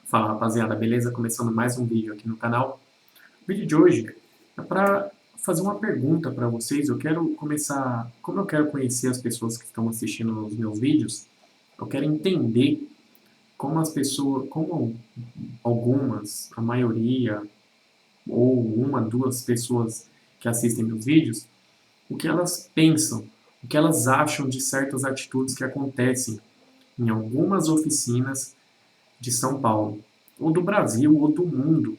Fala rapaziada, beleza? Começando mais um vídeo aqui no canal. O vídeo de hoje é para fazer uma pergunta para vocês. Eu quero começar, como eu quero conhecer as pessoas que estão assistindo os meus vídeos, eu quero entender como as pessoas, como algumas, a maioria, ou uma, duas pessoas que assistem meus vídeos, o que elas pensam, o que elas acham de certas atitudes que acontecem em algumas oficinas de São Paulo, ou do Brasil, ou do mundo,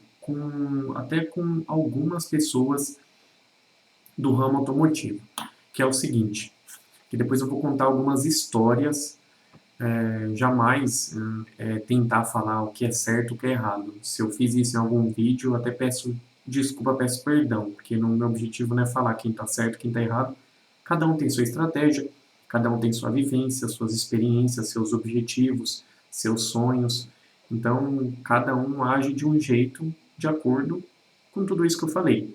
até com algumas pessoas do ramo automotivo, que é o seguinte, que depois eu vou contar algumas histórias, jamais tentar falar o que é certo e o que é errado. Se eu fiz isso em algum vídeo, eu até peço desculpa, peço perdão, porque no meu objetivo não é falar quem está certo e quem está errado. Cada um tem sua estratégia, cada um tem sua vivência, suas experiências, seus objetivos, seus sonhos. Então, cada um age de um jeito de acordo com tudo isso que eu falei.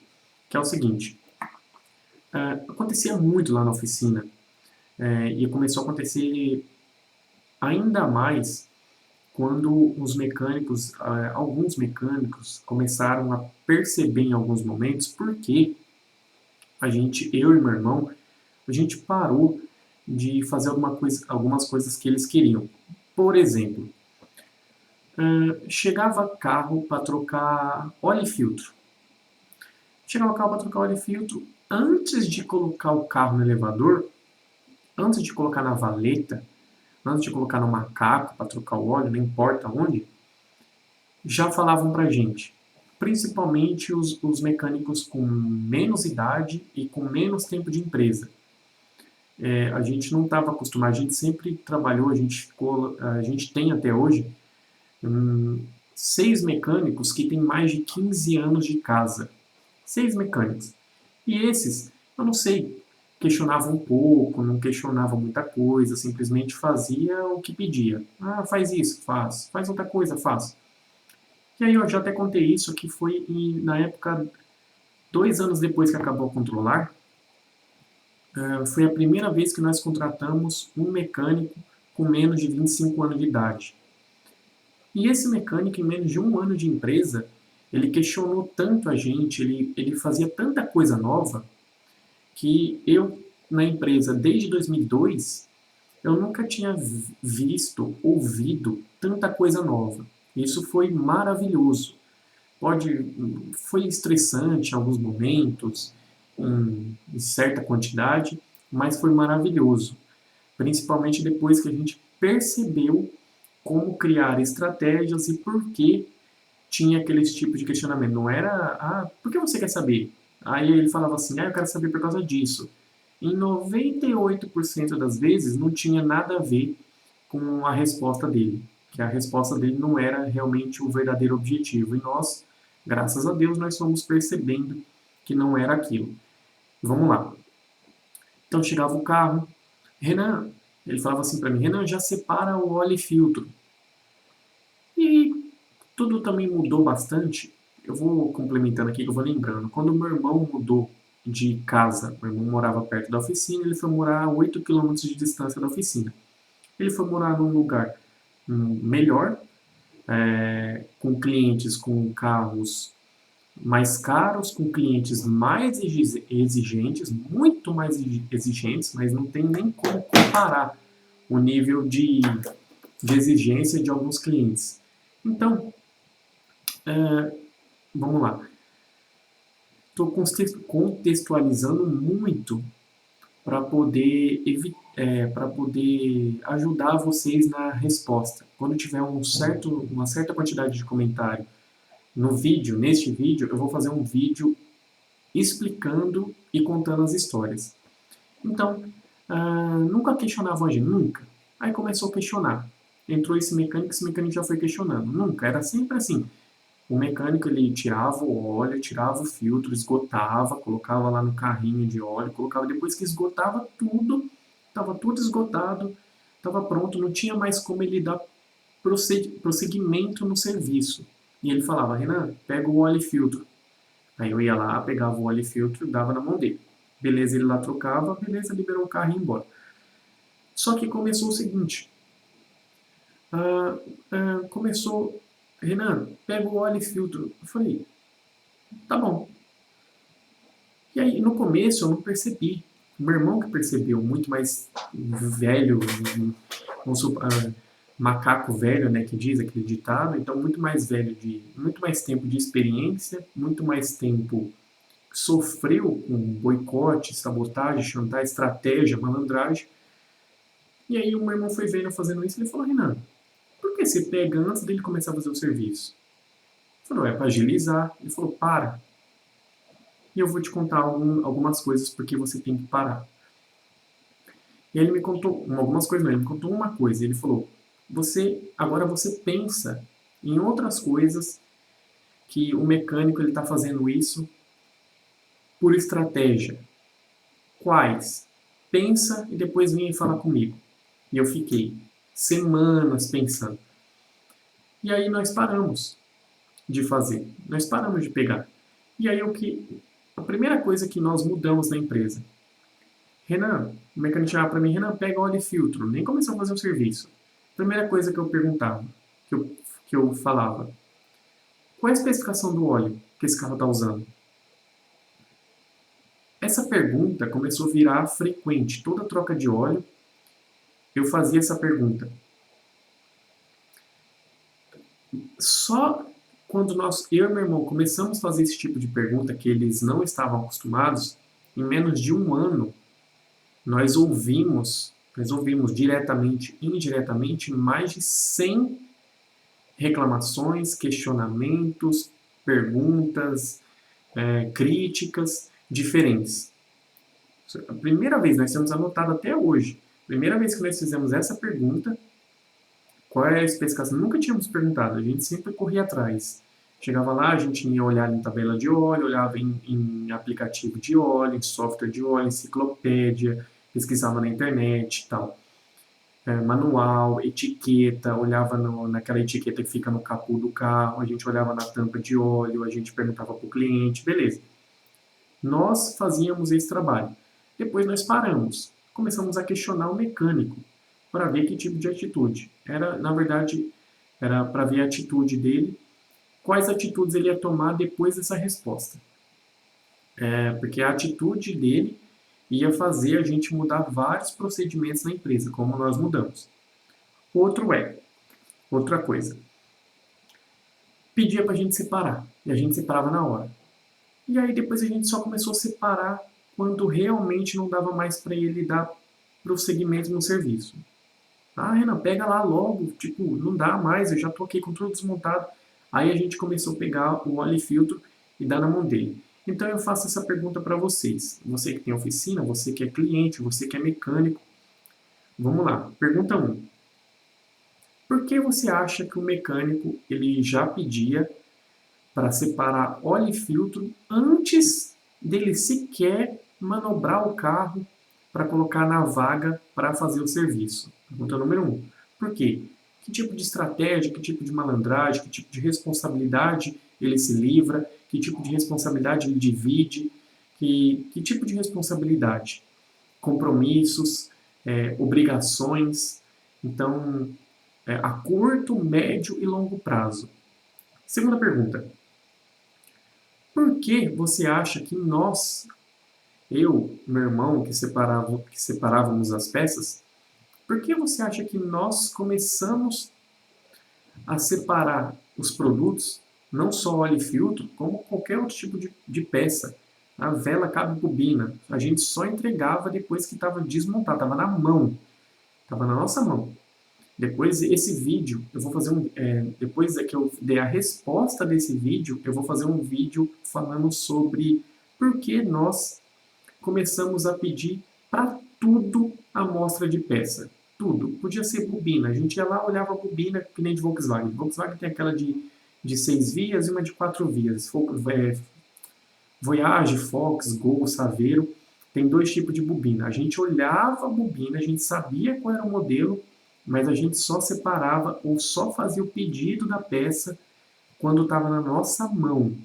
Que é o seguinte, acontecia muito lá na oficina, e começou a acontecer ainda mais quando os mecânicos, alguns mecânicos começaram a perceber em alguns momentos porque eu e meu irmão, a gente parou de fazer algumas coisas que eles queriam. Por exemplo, chegava carro para trocar óleo e filtro. Chegava carro para trocar óleo e filtro. Antes de colocar o carro no elevador, antes de colocar na valeta, antes de colocar no macaco para trocar o óleo, não importa onde, já falavam para a gente. Principalmente os mecânicos com menos idade e com menos tempo de empresa. A gente não estava acostumado, a gente sempre trabalhou, a gente tem até hoje 6 mecânicos que têm mais de 15 anos de casa. 6 mecânicos. E esses, eu não sei, questionavam um pouco, não questionava muita coisa, simplesmente fazia o que pedia. Ah, faz isso, faz. Faz outra coisa, faz. E aí eu já até contei isso, que foi na época, 2 anos depois que acabou o controlar, foi a primeira vez que nós contratamos um mecânico com menos de 25 anos de idade. E esse mecânico, em menos de um ano de empresa, ele questionou tanto a gente, ele fazia tanta coisa nova, que eu, na empresa, desde 2002, eu nunca tinha visto, ouvido tanta coisa nova. Isso foi maravilhoso. Foi estressante em alguns momentos, em certa quantidade, mas foi maravilhoso. Principalmente depois que a gente percebeu como criar estratégias e por que tinha aqueles tipos de questionamento. Não era, por que você quer saber? Aí ele falava assim, eu quero saber por causa disso. Em 98% das vezes não tinha nada a ver com a resposta dele, que a resposta dele não era realmente o verdadeiro objetivo. E nós, graças a Deus, nós fomos percebendo que não era aquilo. Vamos lá. Então chegava o carro, Renan, ele falava assim para mim, Renan, já separa o óleo e filtro. E tudo também mudou bastante. Eu vou complementando aqui, que eu vou lembrando. Quando meu irmão mudou de casa, meu irmão morava perto da oficina, ele foi morar a 8 quilômetros de distância da oficina. Ele foi morar num lugar melhor, com clientes com carros mais caros, com clientes mais exigentes, muito mais exigentes, mas não tem nem como comparar o nível de exigência de alguns clientes. Então, vamos lá. Estou contextualizando muito para poder para poder ajudar vocês na resposta. Quando tiver uma certa quantidade de comentário no vídeo, neste vídeo, eu vou fazer um vídeo explicando e contando as histórias. Então, nunca questionava a gente, nunca. Aí começou a questionar. Entrou esse mecânico já foi questionando. Nunca, era sempre assim. O mecânico ele tirava o óleo, tirava o filtro, esgotava, colocava lá no carrinho de óleo, colocava depois que esgotava tudo, estava tudo esgotado, estava pronto, não tinha mais como ele dar prosseguimento no serviço. E ele falava, Renan, pega o óleo e filtro. Aí eu ia lá, pegava o óleo e filtro, dava na mão dele. Beleza, ele lá trocava, beleza, liberou o carro e ia embora. Só que começou o seguinte, começou Renan, pega o óleo e filtro. Eu falei, tá bom. E aí, no começo, eu não percebi. O meu irmão que percebeu, muito mais velho, macaco velho, né, que diz aquele ditado, então muito mais velho, muito mais tempo de experiência, muito mais tempo sofreu com boicote, sabotagem, chantagem, estratégia, malandragem. E aí o meu irmão foi vendo eu fazendo isso e ele falou, Renan, por que você pega antes dele começar a fazer o serviço? Ele falou, é para agilizar. Ele falou, para. E eu vou te contar algumas coisas porque você tem que parar. E aí ele me contou, algumas coisas não, ele me contou uma coisa. Ele falou, agora você pensa em outras coisas que o mecânico ele está fazendo isso por estratégia. Quais? Pensa e depois vem falar comigo. E eu fiquei semanas pensando. E aí nós paramos de fazer. Nós paramos de pegar. E aí a primeira coisa que nós mudamos na empresa. Renan, o mecânico chegava para mim, Renan, pega óleo e filtro. Nem começou a fazer o serviço. Primeira coisa que eu perguntava, que eu falava, qual é a especificação do óleo que esse carro está usando? Essa pergunta começou a virar frequente. Toda troca de óleo, eu fazia essa pergunta. Só quando eu e meu irmão começamos a fazer esse tipo de pergunta, que eles não estavam acostumados, em menos de um ano, nós ouvimos diretamente e indiretamente mais de 100 reclamações, questionamentos, perguntas, críticas diferentes. A primeira vez, nós temos anotado até hoje, a primeira vez que nós fizemos essa pergunta, qual é a especificação? Nunca tínhamos perguntado, a gente sempre corria atrás. Chegava lá, a gente ia olhar em tabela de óleo, olhava em aplicativo de óleo, em software de óleo, enciclopédia, pesquisava na internet e tal. Manual, etiqueta, olhava naquela etiqueta que fica no capô do carro, a gente olhava na tampa de óleo, a gente perguntava para o cliente, beleza. Nós fazíamos esse trabalho. Depois nós paramos, começamos a questionar o mecânico para ver que tipo de atitude. Na verdade, era para ver a atitude dele, quais atitudes ele ia tomar depois dessa resposta. Porque a atitude dele ia fazer a gente mudar vários procedimentos na empresa, como nós mudamos. Outra coisa, pedia para a gente separar, e a gente separava na hora. E aí depois a gente só começou a separar quando realmente não dava mais para ele dar prosseguimento no serviço. Ah, Renan, pega lá logo, tipo, não dá mais, eu já tô aqui com tudo desmontado. Aí a gente começou a pegar o óleo e filtro e dar na mão dele. Então eu faço essa pergunta para vocês. Você que tem oficina, você que é cliente, você que é mecânico. Vamos lá. Pergunta 1. Por que você acha que o mecânico ele já pedia para separar óleo e filtro antes dele sequer manobrar o carro para colocar na vaga para fazer o serviço? Pergunta número 1. Por quê? Que tipo de estratégia, que tipo de malandragem, que tipo de responsabilidade ele se livra, que tipo de responsabilidade ele divide, que tipo de responsabilidade? Compromissos, obrigações, então, a curto, médio e longo prazo. Segunda pergunta. Por que você acha que nós, eu, meu irmão, que separávamos as peças, por que você acha que nós começamos a separar os produtos, não só óleo e filtro, como qualquer outro tipo de peça? A vela cabe bobina. A gente só entregava depois que estava desmontado, estava na mão, estava na nossa mão. Depois esse vídeo, eu vou fazer depois que eu der a resposta desse vídeo, eu vou fazer um vídeo falando sobre por que nós começamos a pedir para tudo amostra de peça. Tudo. Podia ser bobina. A gente ia lá, olhava a bobina, que nem de Volkswagen. Volkswagen tem aquela de 6 vias e uma de 4 vias. Voyage, Fox, Gol, Saveiro. Tem 2 tipos de bobina. A gente olhava a bobina, a gente sabia qual era o modelo, mas a gente só separava ou só fazia o pedido da peça quando estava na nossa mão.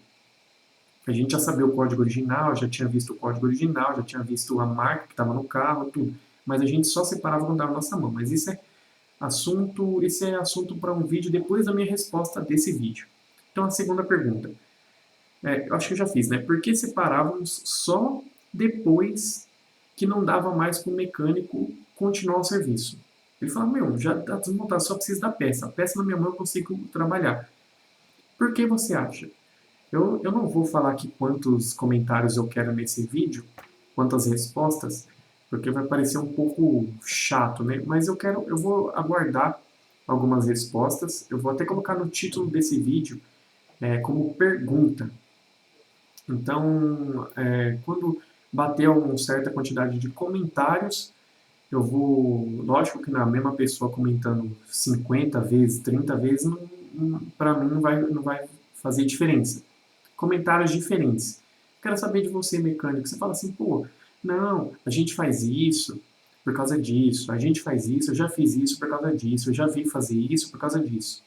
A gente já sabia o código original, já tinha visto o código original, já tinha visto a marca que estava no carro, tudo. Mas a gente só separava quando estava na nossa mão. Mas isso esse é assunto para um vídeo depois da minha resposta desse vídeo. Então, a segunda pergunta. Eu acho que eu já fiz, né? Por que separávamos só depois que não dava mais para o mecânico continuar o serviço? Ele falou, meu, já está desmontado, só preciso da peça. A peça na minha mão eu consigo trabalhar. Por que você acha? Eu não vou falar aqui quantos comentários eu quero nesse vídeo, quantas respostas, porque vai parecer um pouco chato, né? Mas eu vou aguardar algumas respostas. Eu vou até colocar no título desse vídeo como pergunta. Então, quando bater uma certa quantidade de comentários, eu vou, lógico que na mesma pessoa comentando 50 vezes, 30 vezes, para mim não vai fazer diferença. Comentários diferentes. Quero saber de você, mecânico. Você fala assim, pô, não, a gente faz isso por causa disso, a gente faz isso, eu já fiz isso por causa disso, eu já vi fazer isso por causa disso.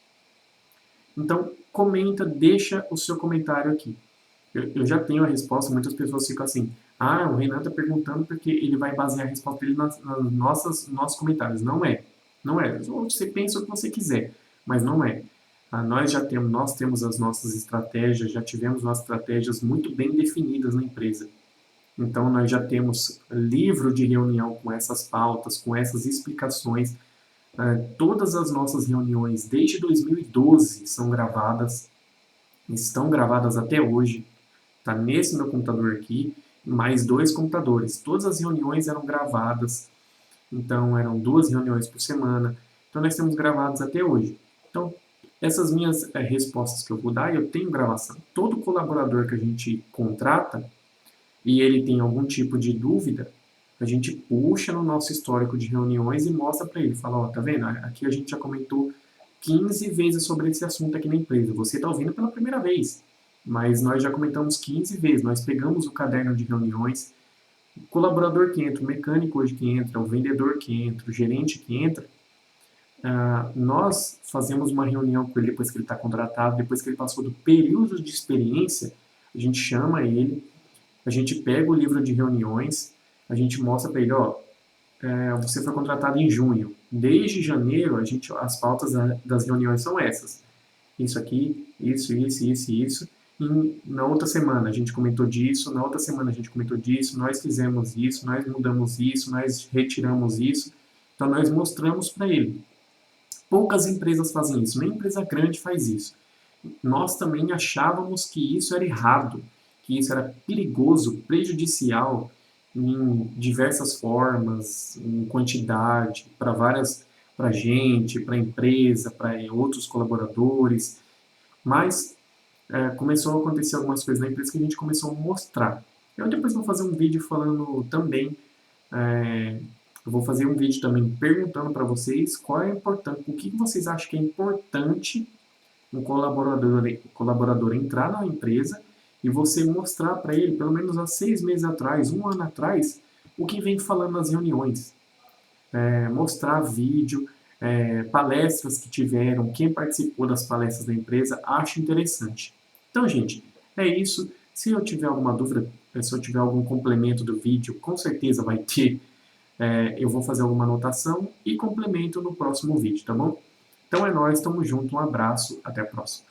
Então, comenta, deixa o seu comentário aqui. Eu já tenho a resposta, muitas pessoas ficam assim, ah, o Renan está perguntando porque ele vai basear a resposta dele nos nossos comentários. Não é. Não é. Você pensa o que você quiser, mas não é. Nós temos as nossas estratégias, já tivemos nossas estratégias muito bem definidas na empresa. Então, nós já temos livro de reunião com essas pautas, com essas explicações. Todas as nossas reuniões, desde 2012, são gravadas, estão gravadas até hoje. Está nesse meu computador aqui, mais 2 computadores. Todas as reuniões eram gravadas, então eram 2 reuniões por semana. Então nós temos gravados até hoje. Então, essas minhas respostas que eu vou dar, eu tenho gravação. Todo colaborador que a gente contrata e ele tem algum tipo de dúvida, a gente puxa no nosso histórico de reuniões e mostra para ele. Fala, ó, tá vendo? Aqui a gente já comentou 15 vezes sobre esse assunto aqui na empresa. Você está ouvindo pela primeira vez, mas nós já comentamos 15 vezes. Nós pegamos o caderno de reuniões, o colaborador que entra, o mecânico hoje que entra, o vendedor que entra, o gerente que entra, nós fazemos uma reunião com ele depois que ele está contratado, depois que ele passou do período de experiência, a gente chama ele, a gente pega o livro de reuniões, a gente mostra para ele, ó, você foi contratado em junho. Desde janeiro, as pautas das reuniões são essas. Isso aqui, isso. E na outra semana a gente comentou disso, na outra semana a gente comentou disso, nós fizemos isso, nós mudamos isso, nós retiramos isso. Então nós mostramos para ele. Poucas empresas fazem isso, nem empresa grande faz isso. Nós também achávamos que isso era errado, que isso era perigoso, prejudicial em diversas formas, em quantidade, para a gente, para a empresa, para outros colaboradores, mas começou a acontecer algumas coisas na empresa que a gente começou a mostrar. Eu depois vou fazer um vídeo falando também, eu vou fazer um vídeo também perguntando para vocês qual é importante, o que vocês acham que é importante um colaborador entrar na empresa e você mostrar para ele, pelo menos há 6 meses atrás, um ano atrás, o que vem falando nas reuniões. Mostrar vídeo, palestras que tiveram, quem participou das palestras da empresa, acho interessante. Então, gente, é isso. Se eu tiver alguma dúvida, se eu tiver algum complemento do vídeo, com certeza vai ter. Eu vou fazer alguma anotação e complemento no próximo vídeo, tá bom? Então é nóis, tamo junto, um abraço, até a próxima.